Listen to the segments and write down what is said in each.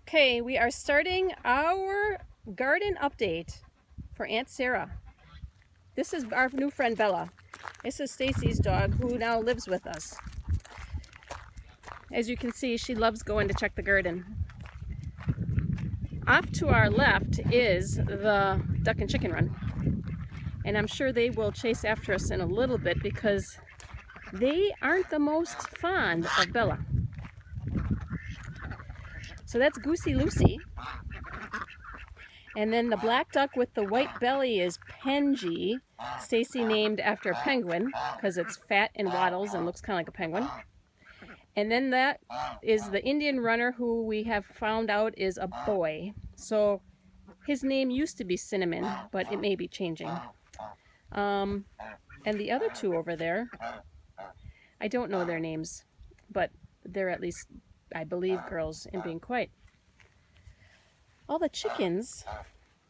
Okay, we are starting our garden update for Aunt Sarah. This is our new friend Bella. This is Stacy's dog who now lives with us. As you can see, she loves going to check the garden. Off to our left is the duck and chicken run. And I'm sure they will chase after us in a little bit because they aren't the most fond of Bella. So that's Goosey Lucy. And then the black duck with the white belly is Penji. Stacy named after a penguin because it's fat and waddles and looks kind of like a penguin. And then that is the Indian runner who we have found out is a boy. So his name used to be Cinnamon, but it may be changing. And the other two over there, I don't know their names, but they're at least, I believe, girls in being quiet. All the chickens,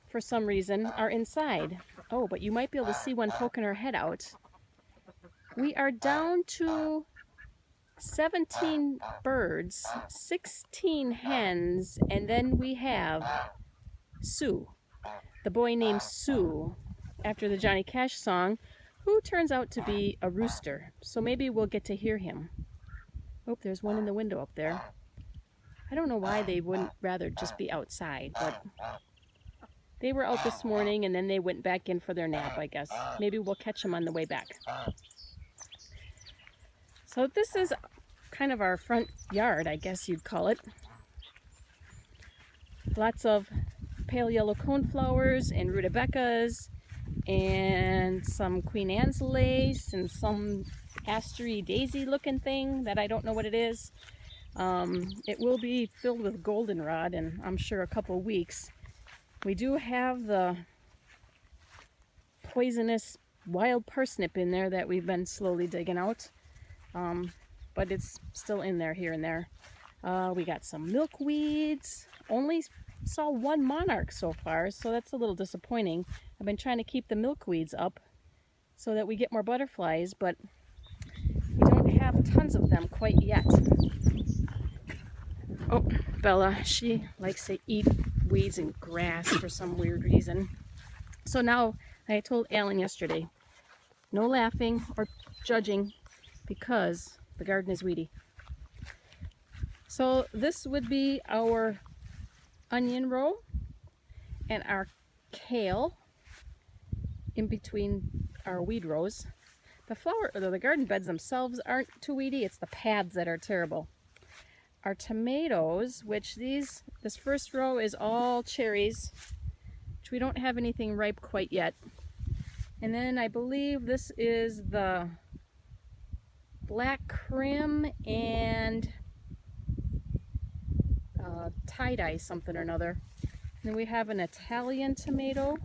for some reason, are inside. Oh, but you might be able to see one poking her head out. We are down to 17 birds, 16 hens, and then we have Sue, the boy named Sue, after the Johnny Cash song, who turns out to be a rooster. So maybe we'll get to hear him. Oh, there's one in the window up there. I don't know why they wouldn't rather just be outside, but they were out this morning and then they went back in for their nap, I guess. Maybe we'll catch them on the way back. So this is kind of our front yard, I guess you'd call it. Lots of pale yellow coneflowers and rudabecas and some Queen Anne's lace and some astery daisy looking thing that I don't know what it is. It will be filled with goldenrod in, I'm sure, a couple weeks. We do have the poisonous wild parsnip in there that we've been slowly digging out, but it's still in there here and there. We got some milkweeds. Only saw one monarch so far, so that's a little disappointing. I've been trying to keep the milkweeds up so that we get more butterflies, but we don't have tons of them quite yet. Oh, Bella, she likes to eat weeds and grass for some weird reason. So now, I told Alan yesterday, no laughing or judging because the garden is weedy. So this would be our onion row and our kale in between our weed rows. The garden beds themselves aren't too weedy, it's the paths that are terrible. Our tomatoes, which this first row is all cherries, which we don't have anything ripe quite yet. And then I believe this is the black crim and tie-dye something or another. And then we have an Italian tomato,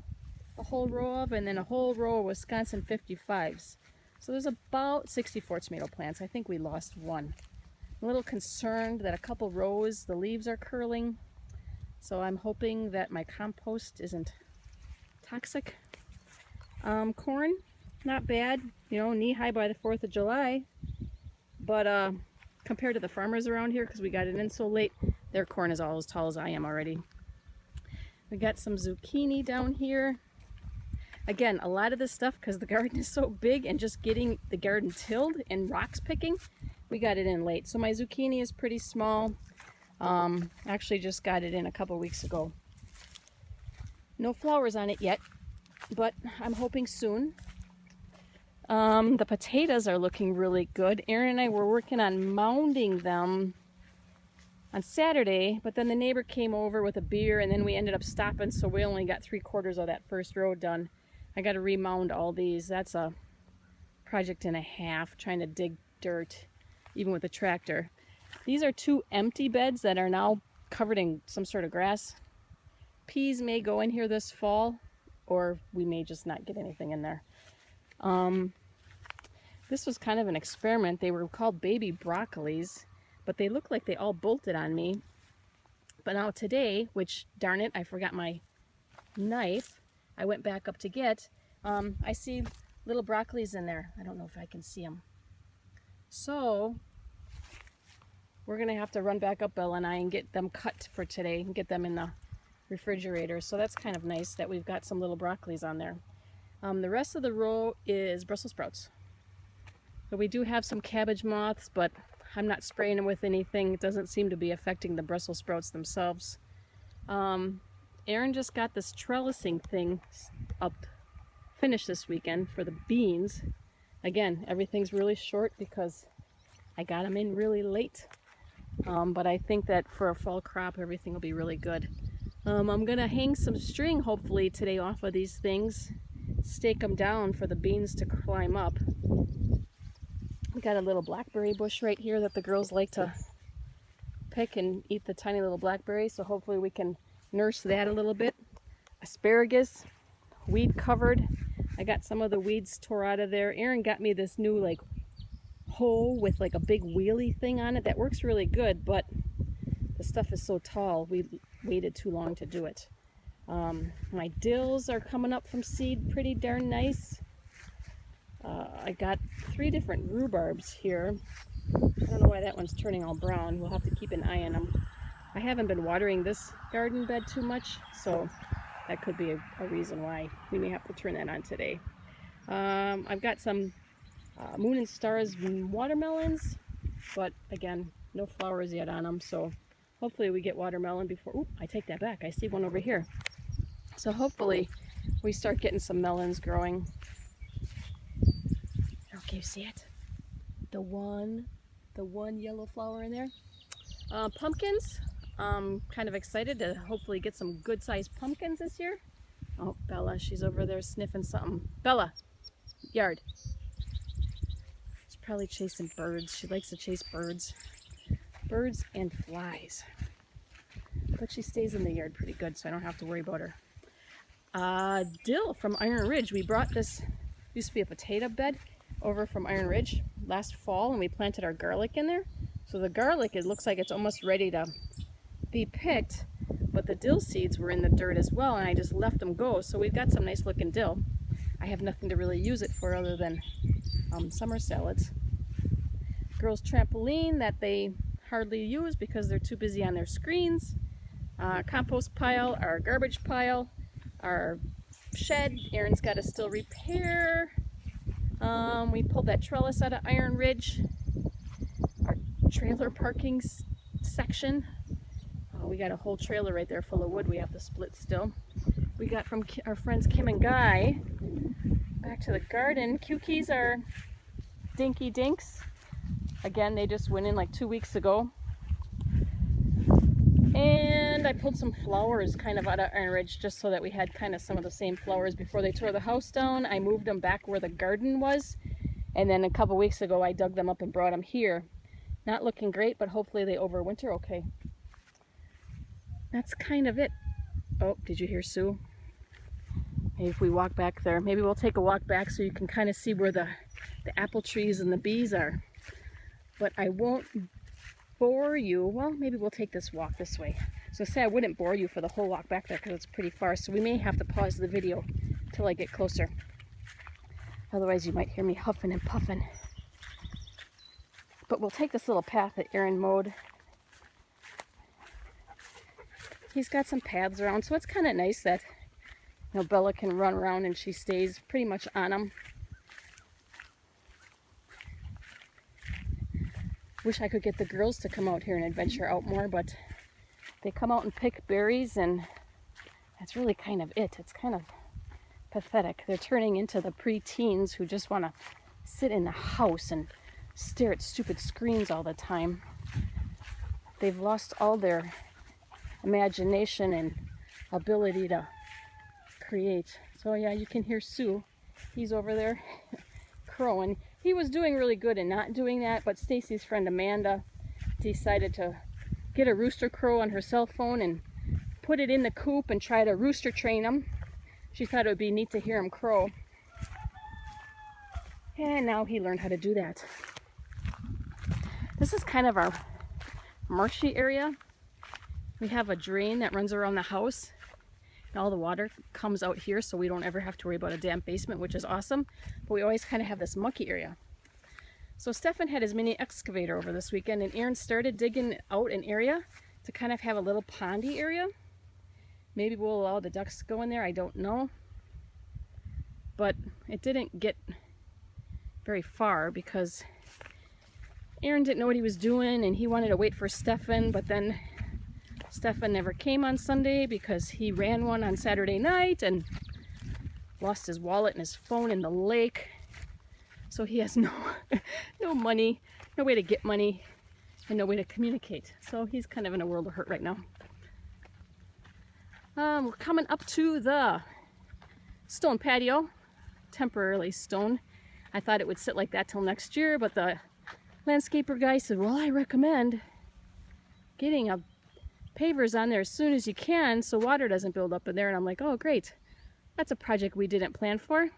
a whole row of, and then a whole row of Wisconsin 55s. So there's about 64 tomato plants. I think we lost one. I'm a little concerned that a couple rows the leaves are curling, so I'm hoping that my compost isn't toxic. Corn, not bad, you know, knee-high by the 4th of July, but compared to the farmers around here, because we got it in so late, their corn is all as tall as I am already. We got some zucchini down here. Again, a lot of this stuff, because the garden is so big and just getting the garden tilled and rocks picking, we got it in late. So my zucchini is pretty small. Actually just got it in a couple weeks ago. No flowers on it yet, but I'm hoping soon. The potatoes are looking really good. Aaron and I were working on mounding them on Saturday, but then the neighbor came over with a beer and then we ended up stopping, so we only got 3/4 of that first row done. I got to remound all these. That's a project and a half, trying to dig dirt even with a tractor. These are 2 empty beds that are now covered in some sort of grass. Peas may go in here this fall, or we may just not get anything in there. This was kind of an experiment. They were called baby broccolis, but they look like they all bolted on me. But now today, which darn it, I forgot my knife, I went back up to get, I see little broccolis in there. I don't know if I can see them. So we're gonna have to run back up, Bella and I, and get them cut for today and get them in the refrigerator. So that's kind of nice that we've got some little broccolis on there. The rest of the row is Brussels sprouts. So we do have some cabbage moths, but I'm not spraying them with anything. It doesn't seem to be affecting the Brussels sprouts themselves. Erin just got this trellising thing up finished this weekend for the beans. Again, everything's really short because I got them in really late. But I think that for a fall crop, everything will be really good. I'm gonna hang some string hopefully today off of these things, stake them down for the beans to climb up. We got a little blackberry bush right here that the girls like to pick and eat the tiny little blackberries, so hopefully we can nurse that a little bit. Asparagus, weed covered. I got some of the weeds tore out of there. Erin got me this new like hoe with like a big wheelie thing on it that works really good, but the stuff is so tall we waited too long to do it. My dills are coming up from seed pretty darn nice. I got 3 different rhubarbs here. I don't know why that one's turning all brown. We'll have to keep an eye on them. I haven't been watering this garden bed too much, so that could be a reason why we may have to turn that on today. I've got some Moon and Stars watermelons, but again, no flowers yet on them, so hopefully we get watermelon before... Ooh, I take that back. I see one over here. So hopefully we start getting some melons growing. Okay, you see it? The one yellow flower in there. Pumpkins. Kind of excited to hopefully get some good-sized pumpkins this year. Oh, Bella, she's over there sniffing something. Bella, yard. She's probably chasing birds. She likes to chase birds. Birds and flies. But she stays in the yard pretty good, so I don't have to worry about her. Dill from Iron Ridge. We brought this, used to be a potato bed, over from Iron Ridge last fall, and we planted our garlic in there. So the garlic, it looks like it's almost ready to be picked, but the dill seeds were in the dirt as well, and I just left them go. So we've got some nice looking dill. I have nothing to really use it for other than summer salads. Girls' trampoline that they hardly use because they're too busy on their screens. Compost pile, our garbage pile, our shed. Erin's got to still repair. We pulled that trellis out of Iron Ridge. Our trailer parking section. We got a whole trailer right there full of wood we have to split still. We got from our friends Kim and Guy. Back to the garden. Cukies are dinky dinks. Again, they just went in like 2 weeks ago. And I pulled some flowers kind of out of Iron Ridge just so that we had kind of some of the same flowers before they tore the house down. I moved them back where the garden was. And then a couple weeks ago I dug them up and brought them here. Not looking great, but hopefully they overwinter okay. That's kind of it. Oh, did you hear Sue? Maybe if we walk back there, maybe we'll take a walk back so you can kind of see where the apple trees and the bees are. But I won't bore you. Well, maybe we'll take this walk this way. So say I wouldn't bore you for the whole walk back there because it's pretty far, so we may have to pause the video till I get closer. Otherwise you might hear me huffing and puffing. But we'll take this little path that Erin mowed. He's got some paths around, so it's kind of nice that, you know, Bella can run around and she stays pretty much on them. Wish I could get the girls to come out here and adventure out more, but they come out and pick berries, and that's really kind of it. It's kind of pathetic. They're turning into the pre-teens who just want to sit in the house and stare at stupid screens all the time. They've lost all their imagination and ability to create. So yeah, you can hear Sue. He's over there crowing. He was doing really good in not doing that, but Stacy's friend Amanda decided to get a rooster crow on her cell phone and put it in the coop and try to rooster train him. She thought it would be neat to hear him crow. And now he learned how to do that. This is kind of our marshy area. We have a drain that runs around the house, and all the water comes out here, so we don't ever have to worry about a damp basement, which is awesome. But we always kind of have this mucky area. So Stefan had his mini excavator over this weekend, and Aaron started digging out an area to kind of have a little pondy area. Maybe we'll allow the ducks to go in there, I don't know. But it didn't get very far because Aaron didn't know what he was doing, and he wanted to wait for Stefan, but then Stefan never came on Sunday because he ran one on Saturday night and lost his wallet and his phone in the lake. So he has no money, no way to get money, and no way to communicate. So he's kind of in a world of hurt right now. We're coming up to the stone patio, temporarily stone. I thought it would sit like that till next year, but the landscaper guy said, well, I recommend getting a pavers on there as soon as you can so water doesn't build up in there. And I'm like, oh great, that's a project we didn't plan for.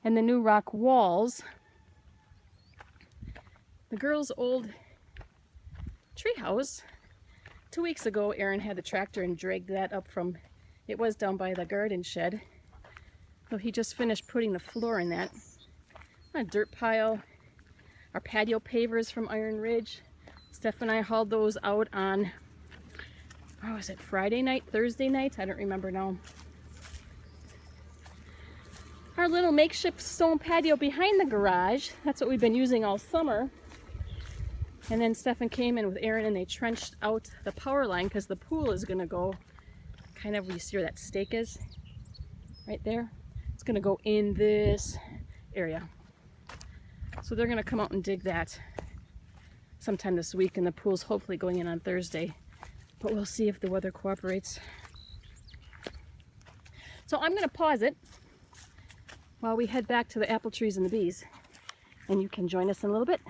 And the new rock walls, the girls' old treehouse. 2 weeks ago, Aaron had the tractor and dragged that up from, it was down by the garden shed. So he just finished putting the floor in that. A dirt pile. Our patio pavers from Iron Ridge. Steph and I hauled those out on, what was it, Friday night, Thursday night? I don't remember now. Our little makeshift stone patio behind the garage, that's what we've been using all summer. And then Stefan came in with Aaron and they trenched out the power line because the pool is going to go kind of, you see where that stake is? Right there. It's going to go in this area. So they're going to come out and dig that sometime this week, and the pool's hopefully going in on Thursday. But we'll see if the weather cooperates. So I'm going to pause it while we head back to the apple trees and the bees. And you can join us in a little bit.